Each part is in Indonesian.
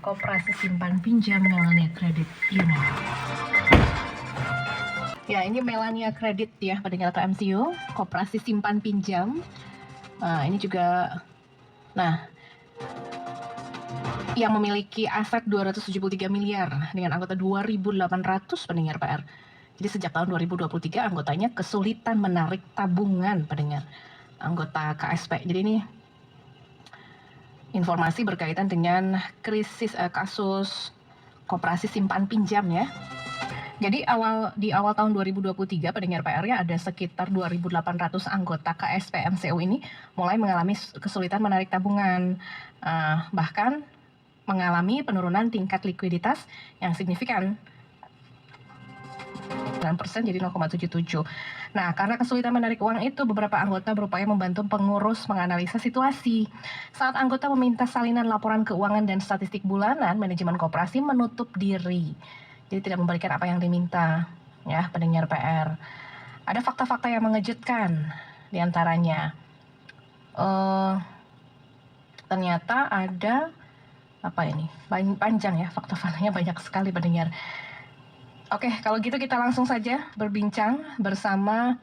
Koperasi Simpan Pinjam Melania Credit Union. Ya, ini Melania Credit ya, pendengar atau MCU, Koperasi Simpan Pinjam. Nah, ini juga, yang memiliki aset 273 miliar dengan anggota 2.800 pendengar PR. Jadi sejak tahun 2023 anggotanya kesulitan menarik tabungan pendengar anggota KSP. Jadi ini informasi berkaitan dengan kasus koperasi simpan pinjam ya. Jadi di awal tahun 2023 pendengar PR-nya ada sekitar 2.800 anggota KSP MCU ini mulai mengalami kesulitan menarik tabungan, bahkan mengalami penurunan tingkat likuiditas yang signifikan. 9% jadi 0,77. Nah, karena kesulitan menarik uang itu, beberapa anggota berupaya membantu pengurus menganalisa situasi. Saat anggota meminta salinan laporan keuangan dan statistik bulanan, manajemen koperasi menutup diri. Jadi tidak memberikan apa yang diminta, ya pendengar PR. Ada fakta-fakta yang mengejutkan diantaranya. Ternyata ada apa ini? Panjang ya, fakta-faktanya banyak sekali pendengar. Oke, kalau gitu kita langsung saja berbincang bersama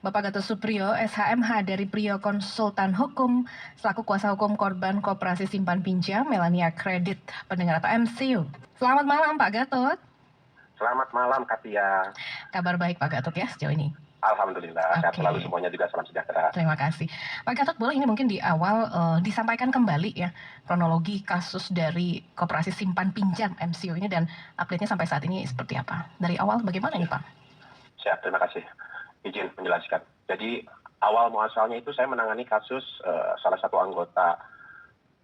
Bapak Gatot Supriyo, SHMH dari Priyo Konsultan Hukum, selaku kuasa hukum korban koperasi simpan pinjam Melania Credit, pendengar atau MCU. Selamat malam Pak Gatot. Selamat malam Katia. Kabar baik Pak Gatot ya sejauh ini? Alhamdulillah, sehat selalu semuanya juga, salam sejahtera. Terima kasih. Pak Gatot, boleh ini mungkin di awal disampaikan kembali ya kronologi kasus dari koperasi simpan pinjam MCU ini dan update-nya sampai saat ini seperti apa? Dari awal bagaimana ini Pak? Siap, terima kasih. Izin menjelaskan. Jadi awal muasalnya itu saya menangani kasus salah satu anggota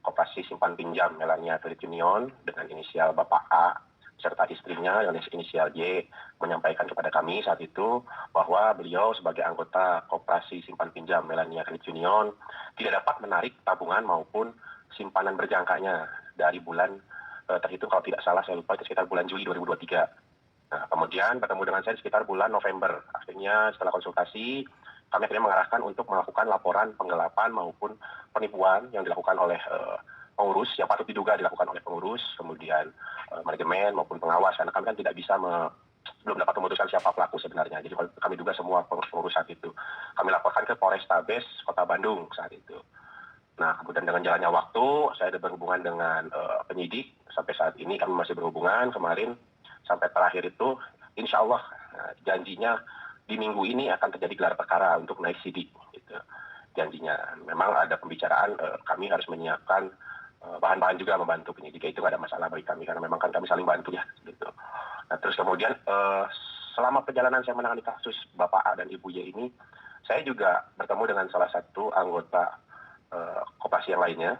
koperasi simpan pinjam Melania Credit Union dengan inisial Bapak A serta istrinya yang inisial Y menyampaikan kepada kami saat itu bahwa beliau sebagai anggota koperasi simpan pinjam Melania Credit Union tidak dapat menarik tabungan maupun simpanan berjangkanya dari bulan terhitung kalau tidak salah saya lupa itu sekitar bulan Juli 2023. Nah, kemudian bertemu dengan saya sekitar bulan November. Akhirnya setelah konsultasi kami akhirnya mengarahkan untuk melakukan laporan penggelapan maupun penipuan yang dilakukan oleh pengurus, yang patut diduga dilakukan oleh pengurus, kemudian manajemen maupun pengawas, karena kami kan tidak bisa belum dapat memutuskan siapa pelaku sebenarnya. Jadi kami duga semua pengurus saat itu. Kami laporkan ke Polrestabes Kota Bandung saat itu. Nah, kemudian dengan jalannya waktu, saya ada berhubungan dengan penyidik. Sampai saat ini kami masih berhubungan. Kemarin sampai terakhir itu, insya Allah janjinya di minggu ini akan terjadi gelar perkara untuk naik sidik. Gitu. Janjinya. Memang ada pembicaraan, kami harus menyiapkan bahan-bahan juga membantu penyidik, itu nggak ada masalah bagi kami karena memang kan kami saling bantu ya gitu. Nah, terus kemudian selama perjalanan saya menangani kasus Bapak A dan Ibu Y ini, saya juga bertemu dengan salah satu anggota koperasi yang lainnya,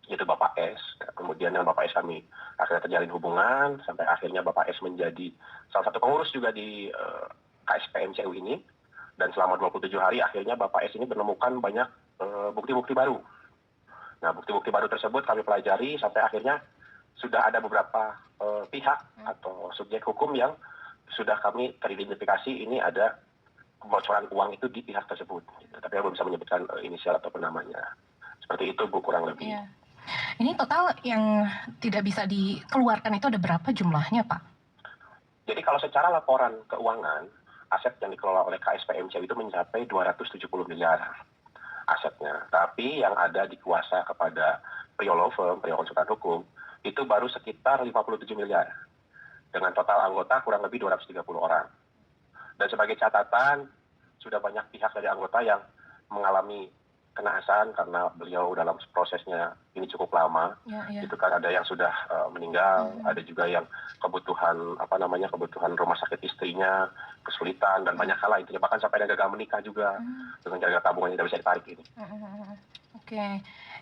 yaitu Bapak S. Kemudian dengan Bapak S kami akhirnya terjalin hubungan sampai akhirnya Bapak S menjadi salah satu pengurus juga di KSP MCU ini. Dan selama 27 hari akhirnya Bapak S ini menemukan banyak bukti-bukti baru. Nah, bukti-bukti baru tersebut kami pelajari sampai akhirnya sudah ada beberapa pihak atau subjek hukum yang sudah kami teridentifikasi ini ada kebocoran uang itu di pihak tersebut. Gitu. Tapi belum bisa menyebutkan inisial ataupun namanya. Seperti itu Bu, kurang lebih. Iya. Ini total yang tidak bisa dikeluarkan itu ada berapa jumlahnya Pak? Jadi kalau secara laporan keuangan, aset yang dikelola oleh KSP MCU itu mencapai 270 miliar. Asetnya, tapi yang ada di kuasa kepada Priyo Law Firm, Priyo Konsultan Hukum, itu baru sekitar 57 miliar. Dengan total anggota kurang lebih 230 orang. Dan sebagai catatan, sudah banyak pihak dari anggota yang mengalami kenaasan karena beliau dalam prosesnya ini cukup lama. Itu kan ada yang sudah meninggal, ada juga yang kebutuhan kebutuhan rumah sakit istrinya kesulitan dan banyak hal intinya, bahkan sampai ada gagal menikah juga dengan jaga tabungannya tidak bisa ditarik ini. Oke.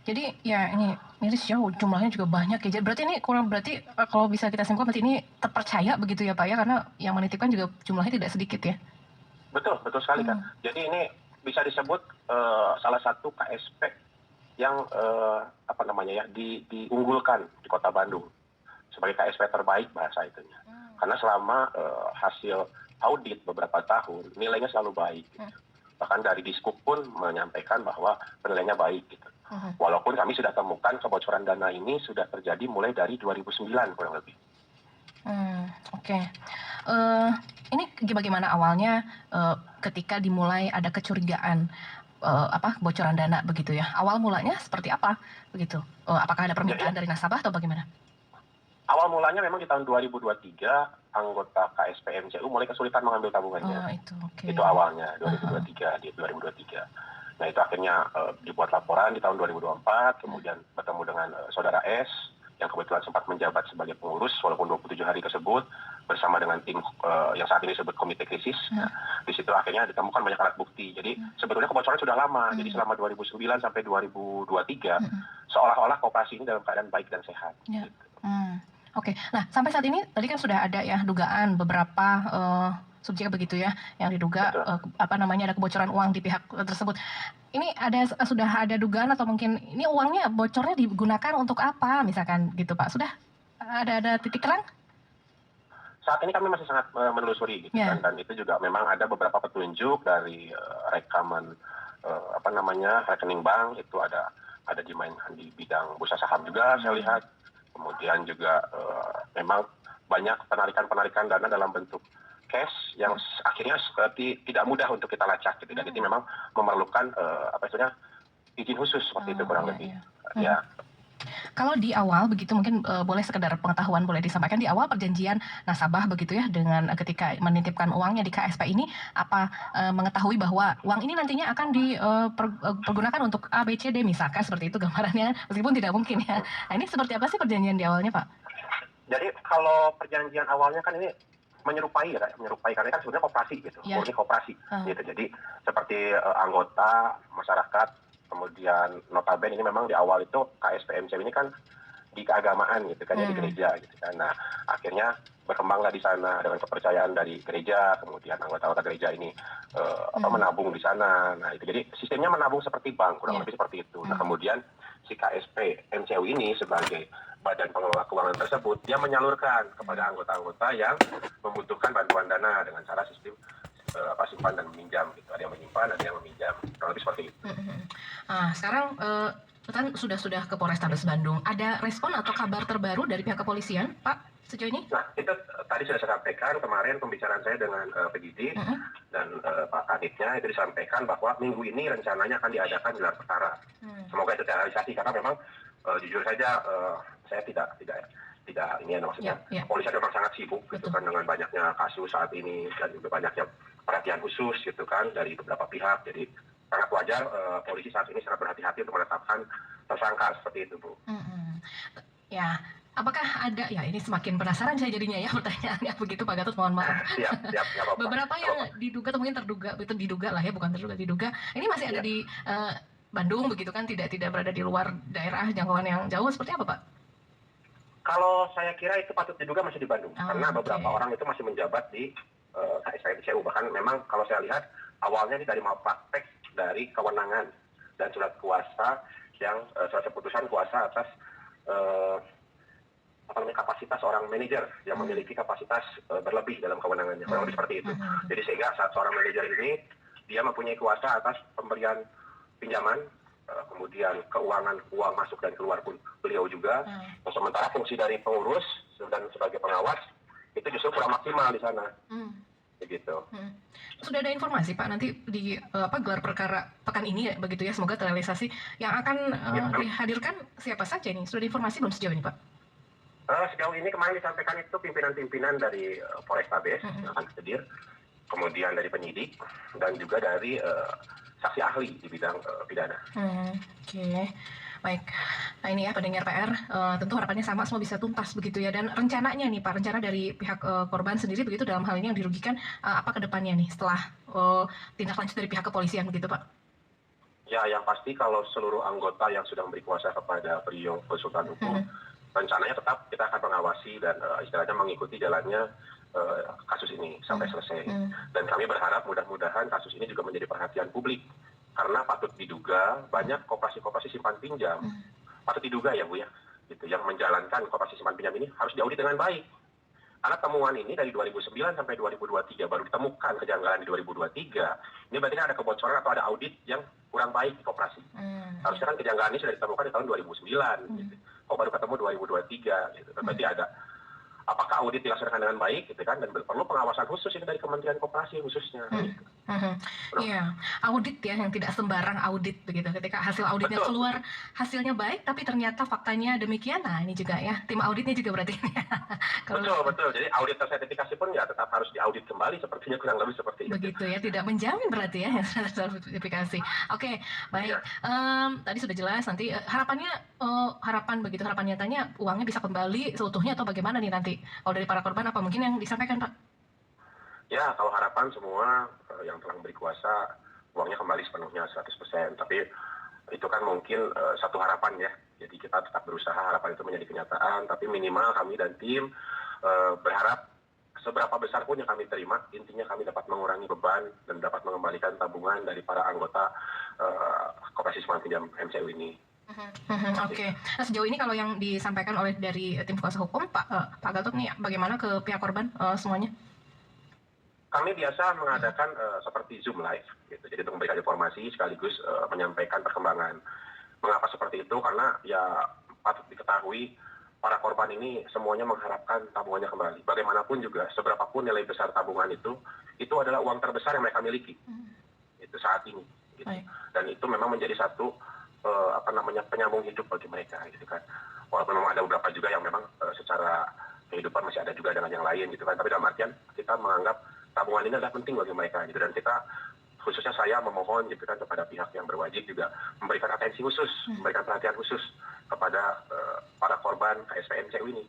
Jadi ya ini miris ya, jumlahnya juga banyak ya. Berarti ini kalau bisa kita simpulkan berarti ini terpercaya begitu ya Pak ya, karena yang menitipkan juga jumlahnya tidak sedikit ya. Betul sekali kan. Jadi ini bisa disebut salah satu KSP yang diunggulkan di Kota Bandung sebagai KSP terbaik bahasa itunya. Karena selama hasil audit beberapa tahun nilainya selalu baik. Gitu. Bahkan dari Diskup pun menyampaikan bahwa penilaiannya baik gitu. Walaupun kami sudah temukan kebocoran dana ini sudah terjadi mulai dari 2009 kurang lebih. Oke. Ini bagaimana awalnya ketika dimulai ada kecurigaan kebocoran dana begitu ya? Awal mulanya seperti apa begitu? Apakah ada permintaan dari nasabah atau bagaimana? Awal mulanya memang di tahun 2023 anggota KSP-MCU mulai kesulitan mengambil tabungannya. Itu awalnya 2023 di 2023. Nah itu akhirnya dibuat laporan di tahun 2024, kemudian bertemu dengan saudara S yang kebetulan sempat menjabat sebagai pengurus walaupun 27 hari tersebut bersama dengan tim yang saat ini disebut komite krisis. Di situ akhirnya ditemukan banyak alat bukti. Jadi sebetulnya kebocoran sudah lama. Jadi selama 2009 sampai 2023 seolah-olah koperasi ini dalam keadaan baik dan sehat. Gitu. Oke. Nah sampai saat ini tadi kan sudah ada ya dugaan beberapa subjek begitu ya yang diduga ada kebocoran uang di pihak tersebut. Ini sudah ada dugaan atau mungkin ini uangnya bocornya digunakan untuk apa misalkan gitu Pak? Sudah ada titik terang? Saat ini kami masih sangat menelusuri gitu kan, dan itu juga memang ada beberapa petunjuk dari rekaman rekening bank itu ada dimainkan di bidang bursa saham juga saya lihat. Kemudian juga memang banyak penarikan dana dalam bentuk cash yang akhirnya tidak mudah untuk kita lacak gitu. Dan itu memang memerlukan izin khusus seperti itu kurang lebih. Ya. Kalau di awal begitu mungkin boleh sekedar pengetahuan boleh disampaikan di awal perjanjian nasabah begitu ya dengan ketika menitipkan uangnya di KSP ini mengetahui bahwa uang ini nantinya akan dipergunakan untuk A, B, C, D misalkan seperti itu gambarannya meskipun tidak mungkin ya. Nah ini seperti apa sih perjanjian di awalnya Pak? Jadi kalau perjanjian awalnya kan ini menyerupai karena kan sebenarnya koperasi gitu, murni koperasi gitu. Jadi seperti anggota masyarakat, kemudian notabene ini memang di awal itu KSP-MCU ini kan di keagamaan gitu kan, di gereja gitu kan. Nah akhirnya berkembanglah di sana dengan kepercayaan dari gereja, kemudian anggota-anggota gereja ini menabung di sana. Nah itu jadi sistemnya menabung seperti bank kurang lebih seperti itu. Nah kemudian si KSP-MCU ini sebagai badan pengelola keuangan tersebut, dia menyalurkan kepada anggota-anggota yang membutuhkan bantuan dana dengan cara sistem simpan dan meminjam gitu. Ada yang menyimpan, ada yang meminjam. Kurang lebih seperti itu. Sekarang kan sudah ke Polrestabes Bandung. Ada respon atau kabar terbaru dari pihak kepolisian, Pak, sejauh ini? Nah, itu tadi sudah saya sampaikan kemarin pembicaraan saya dengan penyidik dan Pak Kaditnya itu disampaikan bahwa minggu ini rencananya akan diadakan gelar perkara. Semoga itu terrealisasi karena memang jujur saja saya tidak ini maksudnya polisi memang sangat sibuk gitu kan dengan banyaknya kasus saat ini dan juga banyaknya perhatian khusus gitu kan dari beberapa pihak. Jadi sangat wajar polisi saat ini sangat berhati-hati untuk menetapkan tersangka seperti itu, Bu. Ya, apakah ada ya ini semakin penasaran saya jadinya ya pertanyaannya begitu Pak Gatot, mohon maaf. Siap, beberapa yang diduga atau mungkin terduga itu diduga lah ya, bukan terduga diduga ini masih ada di Bandung begitu kan, tidak berada di luar daerah jangkauan yang jauh seperti apa Pak? Kalau saya kira itu patut diduga masih di Bandung karena beberapa orang itu masih menjabat di KSP-MCU. Bahkan memang kalau saya lihat awalnya ini dari malpraktek dari kewenangan dan surat kuasa yang surat keputusan kuasa atas kapasitas seorang manajer yang memiliki kapasitas berlebih dalam kewenangannya, kurang lebih seperti itu. Jadi sehingga saat seorang manajer ini dia mempunyai kuasa atas pemberian pinjaman, kemudian keuangan uang masuk dan keluar pun beliau juga. Sementara fungsi dari pengurus dan sebagai pengawas itu justru kurang maksimal di sana. Begitu. Sudah ada informasi Pak nanti di gelar perkara pekan ini ya, begitu ya, semoga terrealisasi yang akan dihadirkan siapa saja ini? Sudah ada informasi belum sejauh ini Pak? Sejauh ini kemarin disampaikan itu pimpinan-pimpinan dari Polrestabes yang akan hadir, kemudian dari penyidik dan juga dari saksi ahli di bidang pidana. Oke. Baik, nah ini ya pendengar PR, tentu harapannya sama semua bisa tuntas begitu ya, dan rencananya nih Pak, rencana dari pihak korban sendiri begitu dalam hal ini yang dirugikan apa ke depannya nih setelah tindak lanjut dari pihak kepolisian begitu Pak? Ya, yang pasti kalau seluruh anggota yang sudah memberi kuasa kepada beliau konsultan hukum, rencananya tetap kita akan mengawasi dan istilahnya mengikuti jalannya kasus ini sampai selesai. Dan kami berharap mudah-mudahan kasus ini juga menjadi perhatian publik. Karena patut diduga banyak koperasi-koperasi simpan pinjam, patut diduga ya Bu ya, gitu, yang menjalankan koperasi simpan pinjam ini harus diaudit dengan baik. Karena temuan ini dari 2009 sampai 2023 baru ditemukan kejanggalan di 2023. Ini berarti kan ada kebocoran atau ada audit yang kurang baik di koperasi. Harusnya kan kejanggalan ini sudah ditemukan di tahun 2009. Gitu. Kok baru ketemu 2023? Gitu. Berarti ada apakah audit dilaksanakan dengan baik, gitu kan? Dan perlu pengawasan khusus ini dari Kementerian Koperasi khususnya. Gitu. Iya, audit ya yang tidak sembarang audit begitu. Ketika hasil auditnya Betul. keluar hasilnya baik, tapi ternyata faktanya demikian. Nah ini juga ya tim auditnya juga berarti. Betul. Jadi audit tersertifikasi pun ya tetap harus diaudit kembali, sepertinya kurang lebih seperti itu. Begitu ya, tidak menjamin berarti ya sertifikasi. Oke, baik. Tadi sudah jelas nanti harapan nyatanya uangnya bisa kembali seutuhnya atau bagaimana nih nanti? Kalau dari para korban apa mungkin yang disampaikan Pak? Ya, kalau harapan semua yang telah memberi kuasa uangnya kembali sepenuhnya 100%. Tapi itu kan mungkin satu harapan ya. Jadi kita tetap berusaha harapan itu menjadi kenyataan. Tapi minimal kami dan tim berharap seberapa besar pun yang kami terima, intinya kami dapat mengurangi beban dan dapat mengembalikan tabungan dari para anggota Koperasi Simpan Pinjam MCU ini. Oke. Nah, sejauh ini kalau yang disampaikan oleh dari tim kuasa hukum Pak Gatot nih, bagaimana ke pihak korban semuanya? Kami biasa mengadakan seperti Zoom live, gitu. Jadi untuk memberikan informasi sekaligus menyampaikan perkembangan. Mengapa seperti itu? Karena ya patut diketahui para korban ini semuanya mengharapkan tabungannya kembali. Bagaimanapun juga, seberapapun nilai besar tabungan itu adalah uang terbesar yang mereka miliki. Itu saat ini. Gitu. Dan itu memang menjadi satu penyambung hidup bagi mereka, gitu kan. Walaupun memang ada beberapa juga yang memang secara kehidupan masih ada juga dengan yang lain, gitu kan. Tapi dalam artian kita menganggap tabungan ini adalah penting bagi mereka, gitu. Dan kita khususnya saya memohon gitu kan kepada pihak yang berwajib juga memberikan atensi khusus, memberikan perhatian khusus kepada para korban KSP MCU ini.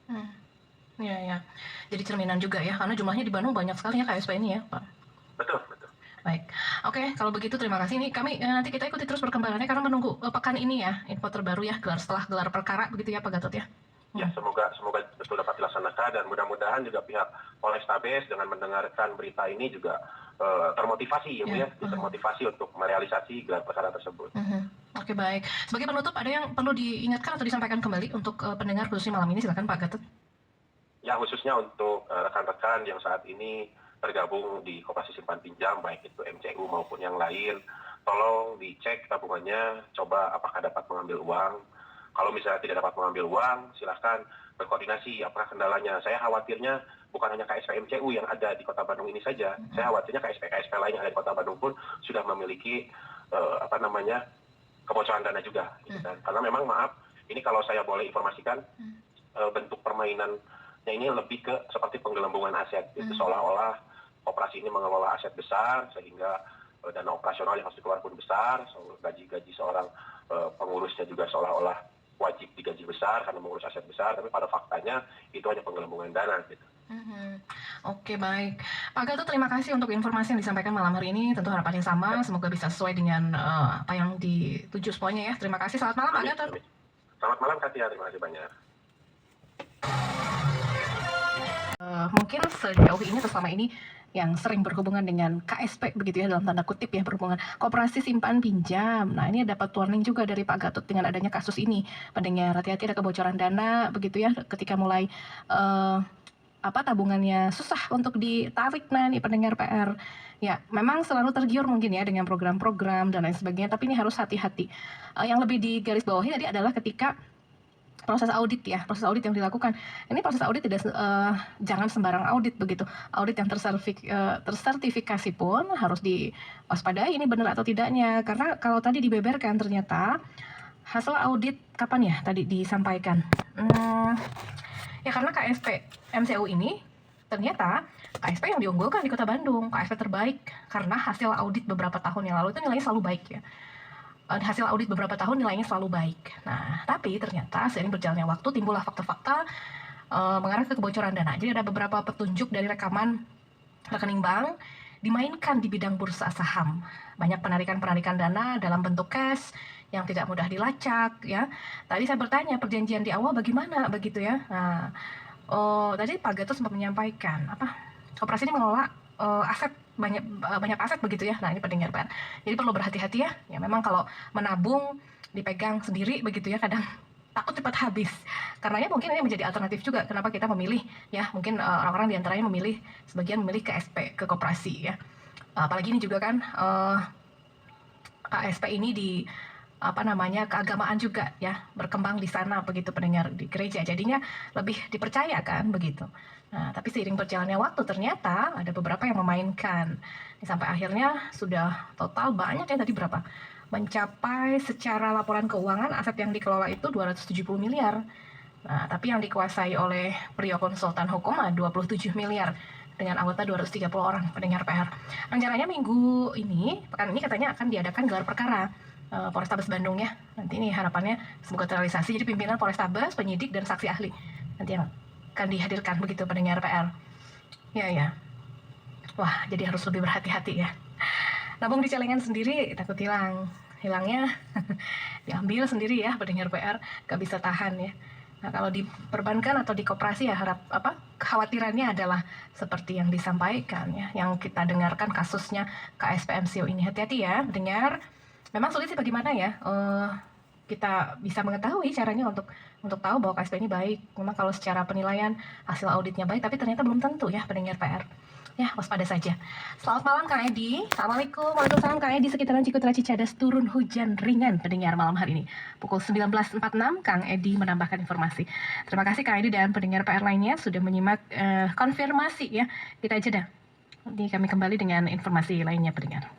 Ya. Jadi cerminan juga ya, karena jumlahnya di Bandung banyak sekali ya KSP ini ya, Pak. Betul. Baik, oke, kalau begitu terima kasih nih. Kami nanti kita ikuti terus perkembangannya karena menunggu pekan ini ya, info terbaru ya, setelah gelar perkara begitu ya Pak Gatot ya. Ya, semoga betul dapat dilaksanakan dan mudah-mudahan juga pihak Polrestabes dengan mendengarkan berita ini juga termotivasi ya Bu ya, termotivasi untuk merealisasi gelar perkara tersebut. Oke, baik. Sebagai penutup ada yang perlu diingatkan atau disampaikan kembali untuk pendengar khususnya malam ini, silakan Pak Gatot. Ya, khususnya untuk rekan-rekan yang saat ini tergabung di Koperasi Simpan Pinjam, baik itu MCU maupun yang lain, tolong dicek tabungannya, coba apakah dapat mengambil uang. Kalau misalnya tidak dapat mengambil uang, silahkan berkoordinasi apakah kendalanya. Saya khawatirnya bukan hanya KSP MCU yang ada di Kota Bandung ini saja. Saya khawatirnya KSP lain yang ada di Kota Bandung pun sudah memiliki kebocoran dana juga. Gitu kan. Karena memang maaf, ini kalau saya boleh informasikan, bentuk permainannya ini lebih ke seperti penggelembungan aset. Itu seolah-olah koperasi ini mengelola aset besar sehingga dana operasional yang harus dikeluarkan pun besar, gaji-gaji seorang pengurusnya juga seolah-olah wajib digaji besar karena mengurus aset besar, tapi pada faktanya itu hanya penggelembungan dana gitu. Oke, baik. Pak Gatot, terima kasih untuk informasi yang disampaikan malam hari ini. Tentu harapannya sama, semoga bisa sesuai dengan apa yang dituju semuanya ya. Terima kasih. Selamat malam Pak Gatot. Selamat malam Katia, terima kasih banyak. Mungkin sejauh ini atau selama ini yang sering berhubungan dengan KSP begitu ya, dalam tanda kutip ya, berhubungan Koperasi Simpan Pinjam. Nah, ini dapat warning juga dari Pak Gatot dengan adanya kasus ini. Pendengar, hati-hati ada kebocoran dana begitu ya, ketika mulai tabungannya susah untuk ditarik. Nah, nih pendengar PR. Ya, memang selalu tergiur mungkin ya dengan program-program dan lain sebagainya, tapi ini harus hati-hati. Yang lebih digarisbawahi tadi adalah ketika proses audit yang dilakukan. Ini proses audit tidak jangan sembarang audit begitu. Audit yang tersertifikasi pun harus diwaspadai ini benar atau tidaknya. Karena kalau tadi dibeberkan ternyata hasil audit kapan ya tadi disampaikan? Ya karena KSP MCU ini ternyata KSP yang diunggulkan di Kota Bandung, KSP terbaik karena hasil audit beberapa tahun yang lalu itu nilainya selalu baik ya. Hasil audit beberapa tahun nilainya selalu baik. Nah, tapi ternyata seiring berjalannya waktu timbullah fakta-fakta mengarah ke kebocoran dana. Jadi ada beberapa petunjuk dari rekaman rekening bank dimainkan di bidang bursa saham. Banyak penarikan dana dalam bentuk cash yang tidak mudah dilacak ya. Tadi saya bertanya perjanjian di awal bagaimana begitu ya. Nah, tadi Pak Gatot sempat menyampaikan koperasi ini mengelola aset banyak aset begitu ya. Nah, ini pendengar Pak. Jadi perlu berhati-hati ya. Ya memang kalau menabung dipegang sendiri begitu ya, kadang takut cepat habis. Karenanya mungkin ini menjadi alternatif juga kenapa kita memilih ya, mungkin orang-orang diantaranya memilih, sebagian memilih ke SP, ke koperasi ya. Apalagi ini juga kan KSP ini di apa namanya keagamaan juga ya, berkembang di sana begitu pendengar, di gereja, jadinya lebih dipercaya kan begitu. Nah, tapi seiring berjalannya waktu ternyata ada beberapa yang memainkan sampai akhirnya sudah total banyak ya, tadi berapa, mencapai secara laporan keuangan aset yang dikelola itu 270 miliar. Nah, tapi yang dikuasai oleh Prio Konsultan Hukum 27 miliar dengan anggota 230 orang pendengar PR. Rencananya minggu ini, pekan ini katanya akan diadakan gelar perkara Polrestabes Bandung ya. Nanti ini harapannya semoga terrealisasi. Jadi pimpinan Polrestabes, penyidik dan saksi ahli nanti yang akan dihadirkan begitu pendengar PR. Ya ya. Wah, jadi harus lebih berhati-hati ya. Nabung di celengan sendiri takut hilang. Hilangnya diambil sendiri ya pendengar PR, gak bisa tahan ya. Nah, kalau di perbankan atau di koperasi ya kekhawatirannya adalah seperti yang disampaikan ya, yang kita dengarkan kasusnya KSP MCO ini. Hati-hati ya, dengar. Memang sulit sih bagaimana ya kita bisa mengetahui caranya untuk tahu bahwa KSP ini baik. Memang kalau secara penilaian hasil auditnya baik, tapi ternyata belum tentu ya pendengar PR. Ya, waspada saja. Selamat malam Kang Edi. Assalamualaikum. Waalaikumsalam Kang Edi. Sekitaran Cikutra Cicadas turun hujan ringan pendengar malam hari ini. Pukul 19.46 Kang Edi menambahkan informasi. Terima kasih Kang Edi dan pendengar PR lainnya sudah menyimak konfirmasi ya. Kita jeda. Nanti kami kembali dengan informasi lainnya pendengar.